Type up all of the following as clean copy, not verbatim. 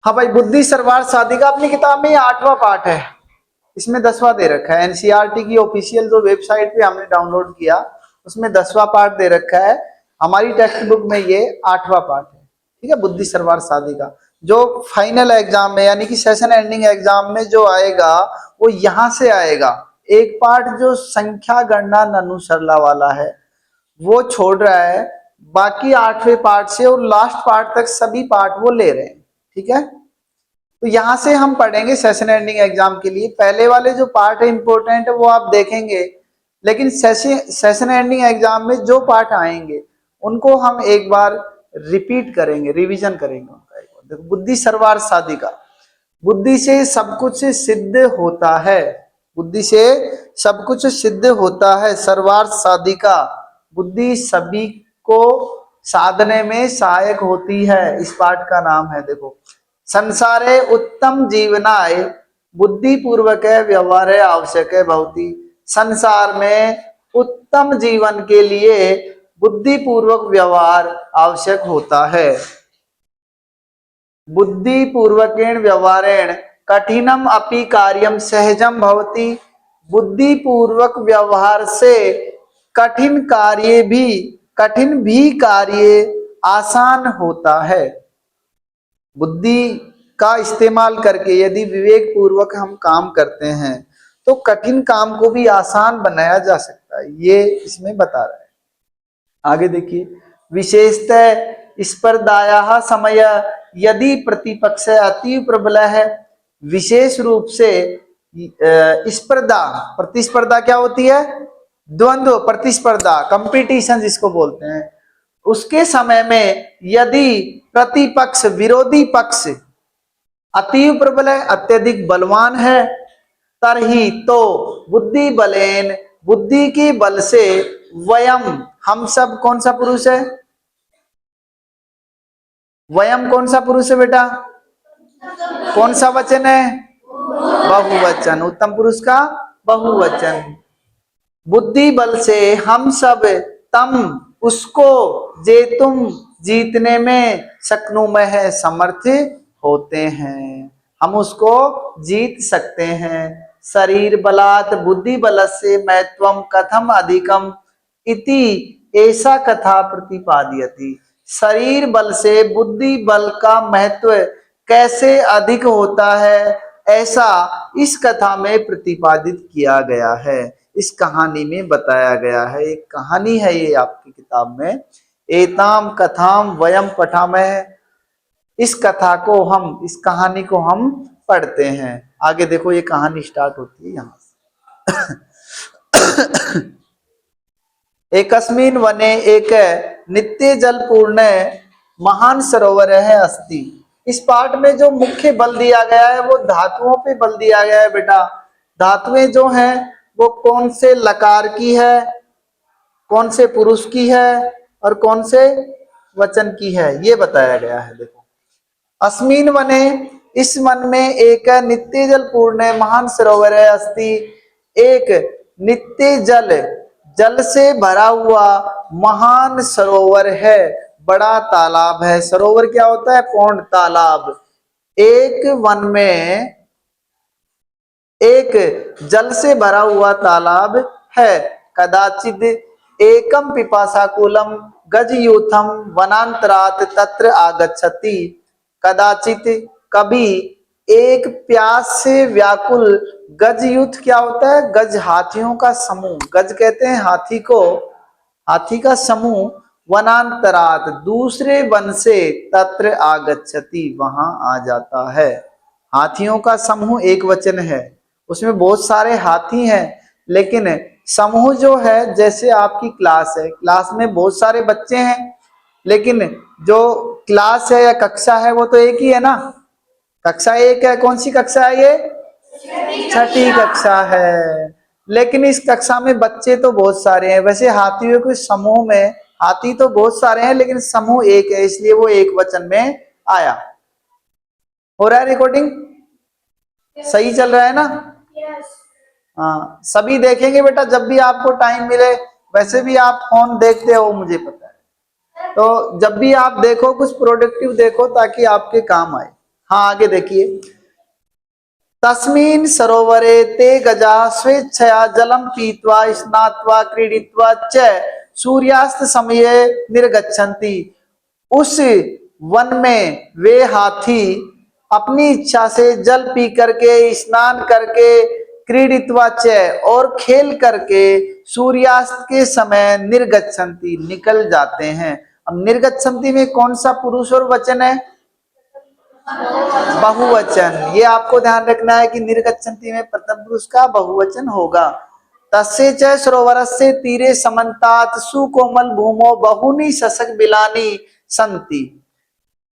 हाँ भाई, बुद्धि सरवार शादी का अपनी किताब में ये 8वां पार्ट है। इसमें 10वां दे रखा है। एनसीईआरटी की ऑफिशियल जो वेबसाइट पे हमने डाउनलोड किया उसमें 10वां पार्ट दे रखा है। हमारी टेक्स्ट बुक में ये 8वां पार्ट है। ठीक है, बुद्धि सरवार शादी का जो फाइनल एग्जाम में यानी कि सेशन एंडिंग एग्जाम में जो आएगा वो यहाँ से आएगा। एक पार्ट जो संख्या गणना ननु सरला वाला है वो छोड़ रहा है, बाकी 8वें पार्ट से और लास्ट पार्ट तक सभी पार्ट वो ले रहे हैं। ठीक है, तो यहां से हम पढ़ेंगे सेशन एंडिंग एग्जाम के लिए। पहले वाले जो पार्ट है इंपॉर्टेंट है वो आप देखेंगे, लेकिन सेशन एंडिंग एग्जाम में जो पार्ट आएंगे उनको हम एक बार रिपीट करेंगे, रिवीजन करेंगे उनका एक बार। देखो, बुद्धि सर्वार साधी का, बुद्धि से सब कुछ सिद्ध होता है। बुद्धि से सब कुछ सिद्ध होता है। सर्वार्थ साधिका, बुद्धि सभी को साधने में सहायक होती है, इस पाठ का नाम है। देखो, संसारे उत्तम जीवनाय बुद्धि पूर्वक व्यवहार आवश्यक है भवती। संसार में उत्तम जीवन के लिए बुद्धि पूर्वक व्यवहार आवश्यक होता है। बुद्धि पूर्वकेण व्यवहारेण कठिनम अपि कार्यम सहजम भवति। बुद्धि पूर्वक व्यवहार से कठिन भी कार्य आसान होता है। बुद्धि का इस्तेमाल करके यदि विवेक पूर्वक हम काम करते हैं तो कठिन काम को भी आसान बनाया जा सकता है, ये इसमें बता रहा है। आगे देखिए, विशेषतः स्पर्धाया समय यदि प्रतिपक्ष अति प्रबल है। विशेष रूप से स्पर्धा, प्रतिस्पर्धा क्या होती है? द्वंद्व, प्रतिस्पर्धा, कंपटीशन जिसको बोलते हैं, उसके समय में यदि प्रतिपक्ष, विरोधी पक्ष अति प्रबल है, अत्यधिक बलवान है, तरही तो बुद्धि बलेन, बुद्धि के बल से वयम, हम सब, कौन सा पुरुष है? वयम कौन सा पुरुष है बेटा? कौन सा वचन है? बहुवचन, उत्तम पुरुष का बहुवचन। बुद्धि बल से हम सब तम, उसको, जे तुम, जीतने में सकनुमय है, समर्थ होते हैं, हम उसको जीत सकते हैं। शरीर बलात् बुद्धि बल से महत्वम कथम अधिकम इति ऐसा कथा प्रतिपादयति। शरीर बल से बुद्धि बल का महत्व कैसे अधिक होता है, ऐसा इस कथा में प्रतिपादित किया गया है, इस कहानी में बताया गया है। एक कहानी है ये आपकी किताब में। एताम कथाम वयम पठामः, इस कथा को हम, इस कहानी को हम पढ़ते हैं। आगे देखो, ये कहानी स्टार्ट होती है यहां से। एकस्मिन वने एक नित्य जल पूर्ण महान सरोवर है अस्ति। इस पाठ में जो मुख्य बल दिया गया है वो धातुओं पे बल दिया गया है बेटा। धातुएं जो हैं वो कौन से लकार की है, कौन से पुरुष की है और कौन से वचन की है, ये बताया गया है। देखो, अस्मिन वने, इस वन में एक नित्य जल पूर्ण महान सरोवर है अस्ति, एक नित्य जल से भरा हुआ महान सरोवर है, बड़ा तालाब है। सरोवर क्या होता है? पौंड, तालाब। एक वन में एक जल से भरा हुआ तालाब है। कदाचित एकम पिपासाकुलम गजयूथम वनांतरात तत्र आगच्छति। कदाचित, कभी, एक प्यास से व्याकुल गजयूथ क्या होता है? गज, हाथियों का समूह, गज कहते हैं हाथी को, हाथी का समूह, वनांतरात, दूसरे वन से, तत्र आगच्छति, वहां आ जाता है। हाथियों का समूह एक वचन है, उसमें बहुत सारे हाथी हैं, लेकिन समूह जो है, जैसे आपकी क्लास है, क्लास में बहुत सारे बच्चे हैं, लेकिन जो क्लास है या कक्षा है वो तो एक ही है ना, कक्षा एक है। कौन सी कक्षा है ये? छठी कक्षा है। लेकिन इस कक्षा में बच्चे तो बहुत सारे हैं। वैसे हाथियों के समूह में हाथी तो बहुत सारे हैं, लेकिन समूह एक है, इसलिए वो एक वचन में आया। हो रहा है रिकॉर्डिंग? सही चल रहा है ना? हाँ, सभी देखेंगे बेटा जब भी आपको टाइम मिले। वैसे भी आप फोन देखते हो मुझे पता है, तो जब भी आप देखो कुछ प्रोडक्टिव देखो ताकि आपके काम आए। हाँ आगे देखिए, तस्मिन् सरोवरे ते गजा स्वेच्छया जलम पीत्वा स्नात्वा क्रीडित्वा च सूर्यास्त समये निर्गच्छन्ति। उस वन में वे हाथी अपनी इच्छा से जल पी करके, स्नान करके, क्रीडित्वा च और खेल करके सूर्यास्त के समय निर्गच्छन्ति निकल जाते हैं। अब निर्गच्छन्ति में कौन सा पुरुष और वचन है? बहुवचन। ये आपको ध्यान रखना है कि निर्गच्छन्ति में प्रथम पुरुष का बहुवचन होगा। तस्य च सरोवरस्य तीरे समन्तात सुकोमल भूमो बहुनी सशक बिलानी संति।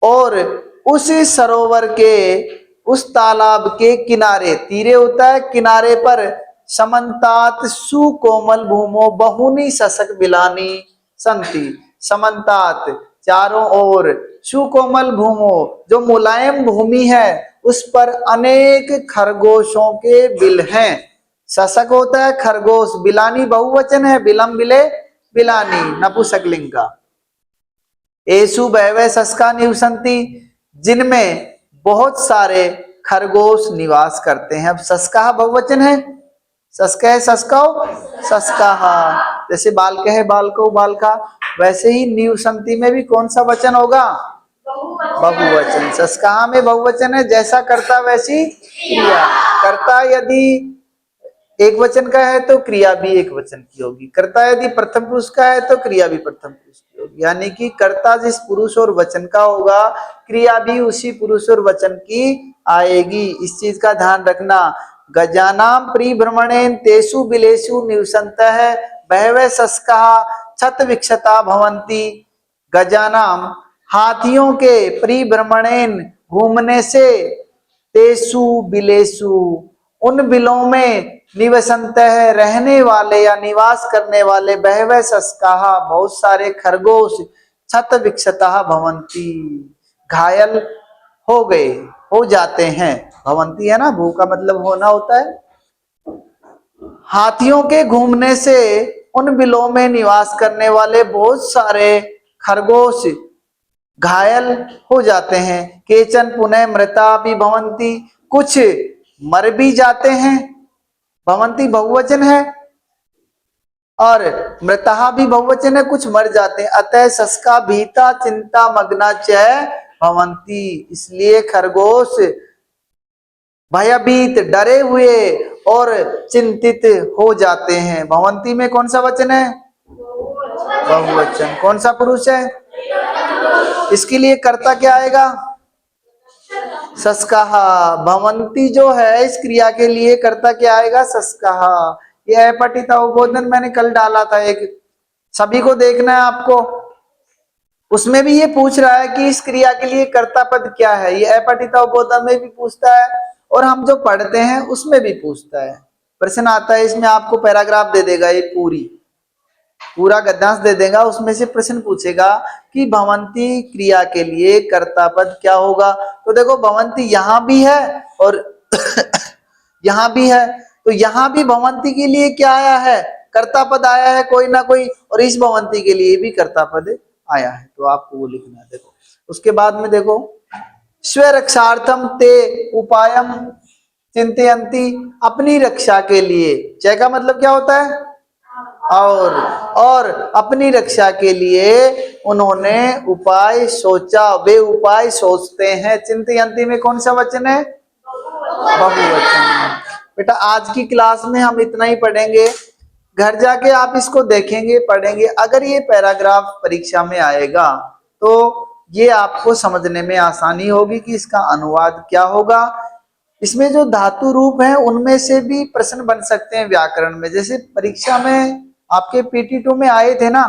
और उस सरोवर के, उस तालाब के किनारे, तीरे होता है किनारे पर, समन्तात सुकोमल भूमो बहुनी सशक बिलानी संति। समन्तात चारों ओर, सुकोमल भूमो जो मुलायम भूमि है उस पर अनेक खरगोशों के बिल हैं। सशक होता है खरगोश, बिलानी बहुवचन है, बिलम बिले बिलानी नपुंसकलिंग का। एसु बहवे सस्का निवसंती, जिनमें बहुत सारे खरगोश निवास करते हैं। अब सस्का बहुवचन है, सस्का है सस्काओ सस्काहा, जैसे बालक है बालको बालका, वैसे ही निवसंती में भी कौन सा वचन होगा? बहुवचन। सस्काहा में बहुवचन है, जैसा कर्ता वैसी क्रिया। कर्ता यदि एक वचन का है तो क्रिया भी एक वचन की होगी। कर्ता यदि प्रथम पुरुष का है तो क्रिया भी प्रथम पुरुष की होगी। यानी कि कर्ता जिस पुरुष और वचन का होगा, क्रिया भी उसी पुरुष और वचन की आएगी। इस चीज का ध्यान रखना। गजानाम परिभ्रमणेन तेषु बिलेषु निवसन्तः बहवः सस्काः छत विक्षता भवन्ति। गजानाम हाथियों के, परिभ्रमणेन घूमने से, तेषु बिलेषु उन बिलों में, निवसन्तः रहने वाले या निवास करने वाले, बहवः सस्काः बहुत सारे खरगोश, छत विक्षता भवन्ति घायल हो गए, हो जाते हैं। भवंती है ना, भू का मतलब होना होता है। हाथियों के घूमने से उन बिलों में निवास करने वाले बहुत सारे खरगोश घायल हो जाते हैं। केचन पुनः मृता भी भवंती, कुछ मर भी जाते हैं। भवंती बहुवचन है और मृता भी बहुवचन है, कुछ मर जाते हैं। अतः सस्का भीता चिंता मग्ना च भवंती, इसलिए खरगोश भयभीत, डरे हुए और चिंतित हो जाते हैं। भवंती में कौन सा वचन है? बहुवचन। कौन सा पुरुष है? इसके लिए कर्ता क्या आएगा? सस्काहा। भवंती जो है इस क्रिया के लिए कर्ता क्या आएगा? सस्काहा। यह पठिता उद्बोधन मैंने कल डाला था एक, सभी को देखना है आपको। उसमें भी ये पूछ रहा है कि इस क्रिया के लिए कर्ता पद क्या है। ये अपठिता उद्बोधन में भी पूछता है और हम जो पढ़ते हैं उसमें भी पूछता है। प्रश्न आता है इसमें, आपको पैराग्राफ दे देगा, ये पूरा गद्यांश दे देगा, उसमें से प्रश्न पूछेगा कि भवंती क्रिया के लिए कर्ता पद क्या होगा। तो देखो भवंती यहाँ भी है और यहाँ भी है, तो यहाँ भी भवंती के लिए क्या आया है? कर्ता पद आया है कोई ना कोई, और इस भवंती के लिए भी कर्ता पद आया है, तो आपको वो लिखना है। देखो उसके बाद में देखो, स्वरक्षार्थम ते उपायम चिंतयन्ति, अपनी रक्षा के लिए। जय का मतलब क्या होता है? और अपनी रक्षा के लिए उन्होंने उपाय सोचा, वे उपाय सोचते हैं। चिंतयन्ति में कौन सा वचन है? बहुवचन। बेटा आज की क्लास में हम इतना ही पढ़ेंगे, घर जाके आप इसको देखेंगे, पढ़ेंगे। अगर ये पैराग्राफ परीक्षा में आएगा तो ये आपको समझने में आसानी होगी कि इसका अनुवाद क्या होगा। इसमें जो धातु रूप है उनमें से भी प्रश्न बन सकते हैं व्याकरण में। जैसे परीक्षा में आपके PT2 में आए थे ना,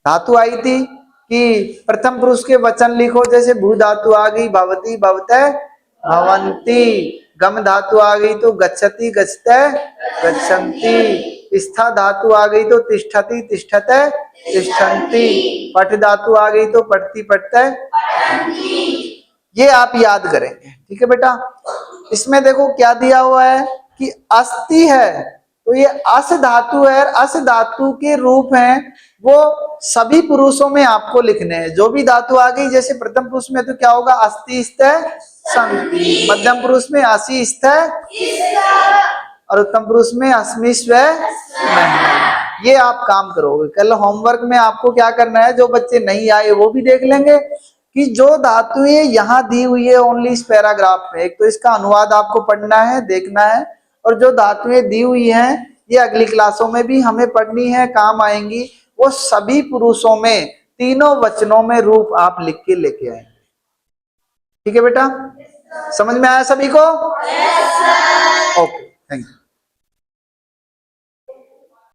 धातु आई थी कि प्रथम पुरुष के वचन लिखो। जैसे भू धातु आ गई, भवती भवतः भवंती। गम धातु आ गई तो गच्छति गच्छतः गच्छन्ति। स्था धातु आ गई तो तिष्ठति तिष्ठतः तिष्ठन्ति। पठ धातु आ गई तो पठति पठतः। ये आप याद करेंगे, ठीक है बेटा। इसमें देखो क्या दिया हुआ है कि अस्थि है, तो ये अस धातु है, अस धातु के रूप हैं वो सभी पुरुषों में आपको लिखने हैं। जो भी धातु आ गई, जैसे प्रथम पुरुष में तो क्या होगा, अस्ति स्थ संति, मध्यम पुरुष में असि स्थ, और उत्तम पुरुष में अस्मि स्व नहीं। ये आप काम करोगे। कल होमवर्क में आपको क्या करना है, जो बच्चे नहीं आए वो भी देख लेंगे कि जो धातुएं यहाँ दी हुई है ओनली इस पैराग्राफ में, एक तो इसका अनुवाद आपको पढ़ना है, देखना है, और जो धातुएं दी हुई हैं ये अगली क्लासों में भी हमें पढ़नी है, काम आएंगी। वो सभी पुरुषों में तीनों वचनों में रूप आप लिख के लेके आएंगे। ठीक है बेटा, समझ में आया सभी को? Okay, thank you.